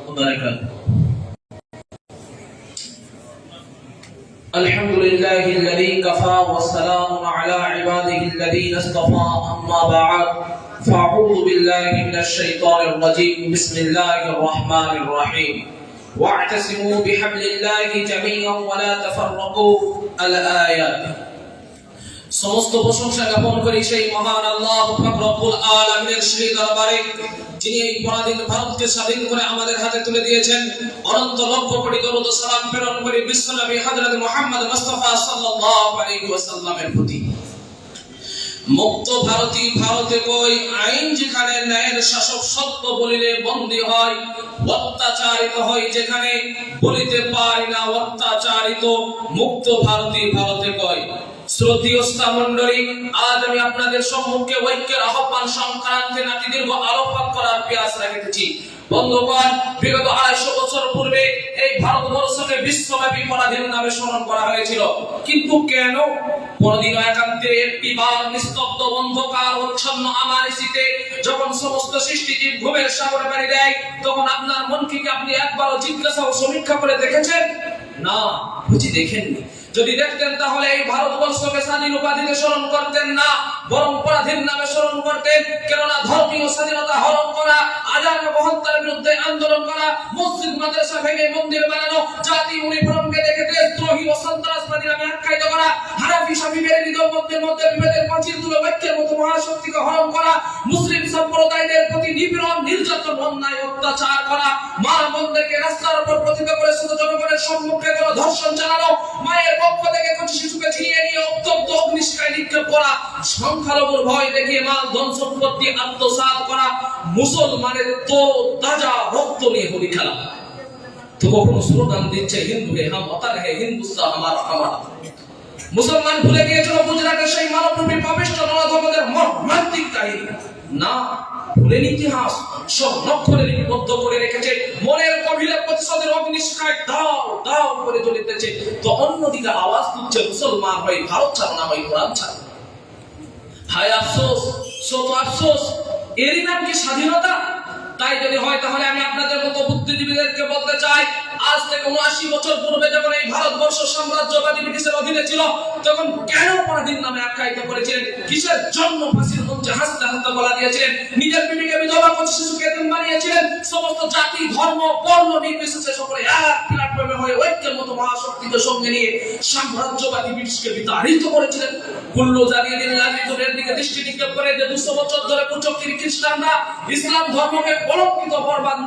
وبركاته. الحمد لله الذي كفى والسلام على عباده الذين اصطفى أما بعد فأعوذ بالله من الشيطان الرجيم بسم الله الرحمن الرحيم واعتصموا بحبل الله جميعا ولا تفرقوا الآيات সমস্ত প্রশংসা জ্ঞাপন করি সেই মহান আল্লাহ পাক রব্বুল আলামিনের সেই দরবারে যিনি এই পরাধীন ভারতকে স্বাধীন করে আমাদের হাতে তুলে দিয়েছেন। অনন্ত লক্ষ কোটি দরুদ ও সালাম প্রেরণ করি বিশ্বনবী হযরত মুহাম্মদ মুস্তাফা সাল্লাল্লাহু আলাইহি ওয়াসাল্লামের প্রতি। মুক্ত ভারতে কই আইন যেখানে ন্যায়ের শাসক সত্য বলিলে বন্দী হয়, অত্যাচারিত হয় যেখানে বলিতে পায় না অত্যাচারিত। মুক্ত ভারতে কই। শ্রদ্ধেয় মণ্ডলী, আজ আমি আপনাদের সম্মুখে ঐক্যের আহ্বান সংক্রান্তে নাকি দীর্ঘ আলোকপাত করার প্রয়াস রাখিতেছি। বন্ধুগণ, বিগত 250 বছর পূর্বে এই ভারতবর্ষকে বিশ্বব্যাপী পরাধীন নামে স্মরণ করা হয়েছিল। কিন্তু কেন? কোনদিন একান্তে একটি বার নিস্তব্ধ অন্ধকার অচ্ছন্ন আমানিশিতে যখন সমস্ত সৃষ্টিজীব ঘুমের সাগরে পাড়ি দেয়, তখন আপনার মনকে কি আপনি একবারও জিজ্ঞাসা ও সমীক্ষা করে দেখেছেন? না, বুঝি দেখেননি। যদি দেখতেন তাহলে এই ভারতবর্ষকে স্বাধীন উপাধিতে স্মরণ করতেন না, বরং পরাধীন নামে স্মরণ করতেন। কেননা ধর্মীয় স্বাধীনতা হরণ করা, আজান ও হত্যার বিরুদ্ধে আন্দোলন করা, মসজিদ মাদ্রাসা ভেঙে মন্দির বানানো, জাতি ইউনিফর্মকে দেখে দেশদ্রোহী ও সন্ত্রাসবাদী নামে আখ্যায়িত করা, হানাফি শাফি বেরেলী দম্পতির মধ্যে বিভেদের প্রাচীর তুলে ঐক্যের মতো মহাশক্তিকে হরণ করা, মুসলিম সম্প্রদায়ের প্রতি নিপীড়ন নির্যাতন অন্যায় অত্যাচার করা, মা বোনদেরকে রাস্তার উপর পতিত করে শুধু জনগণের সম্মুখে ধর্ষণ চালানো, মায়ের পক্ষ থেকে কিছু শিশুকে ছিনিয়ে নিয়ে উত্তপ্ত অগ্নিশিখায় নিক্ষেপ করা, সংখ্যালঘুর ভয় দেখিয়ে মাল ধন সম্পত্তি আত্মসাৎ করা, মুসলমানের তাজা রক্ত নিয়ে হোলি খেলা। তো কখনো স্লোগান দিচ্ছে হিন্দু হে হাম ওয়াতান হে হিন্দুস্তান আমারা আমারা। মুসলমান ভুলে গিয়েছিল গুজরাটের সেই মানবরূপী পাপিষ্ঠ নরাধমদের মর্মান্তিক কাহিনী। না, ভুলেন ইতিহাস, সব নক্ষরে লিপিবদ্ধ করে রেখেছে, মনের গভীরে প্রতিশোধের অগ্নিশিখায় দাও দাও করে জ্বলিতেছে। তো অন্যদিকে আওয়াজ তুলছে মুসলমান হয়ে ভারত ছাড়ো না হয় কোরআন ছাড়ো। হায় আফসোস, শত আফসোস, এরই নাম কি স্বাধীনতা? তাই যদি হয় তাহলে আমি আপনাদের মতো বুদ্ধিজীবীদেরকে বলতে চাই, আজ থেকে 79 বছর পূর্বে যখন এই ভারতবর্ষ সাম্রাজ্যবাদী ব্রিটিশের অধীনে ছিল, তখন কেন পরাধীন নামে আখ্যায়িত করেছিলেন? কিসের জন্য ফাঁসির মঞ্চে হাসতে হাসতে বলা দিয়েছিলেন? নিজের বিবিকে বিধবা করে শিশুকে এতিম বানিয়েছিলেন। সমস্ত জাতি ধর্ম বর্ণ নির্বিশেষে সকলে এক প্ল্যাটফর্মে হয়ে ঐক্যের মতো মহাশক্তিকে সঙ্গে নিয়ে সাম্রাজ্যবাদী ব্রিটিশকে বিতাড়িত করেছিলেন। কুল্লু জ্বালিয়ে দিন লাগিয়ে দিকে দৃষ্টি নিক্ষেপ করে যে 200 বছর ধরে কুচক্রী খ্রিস্টানরা ইসলাম ধর্মকে কলঙ্কিত বরবাদ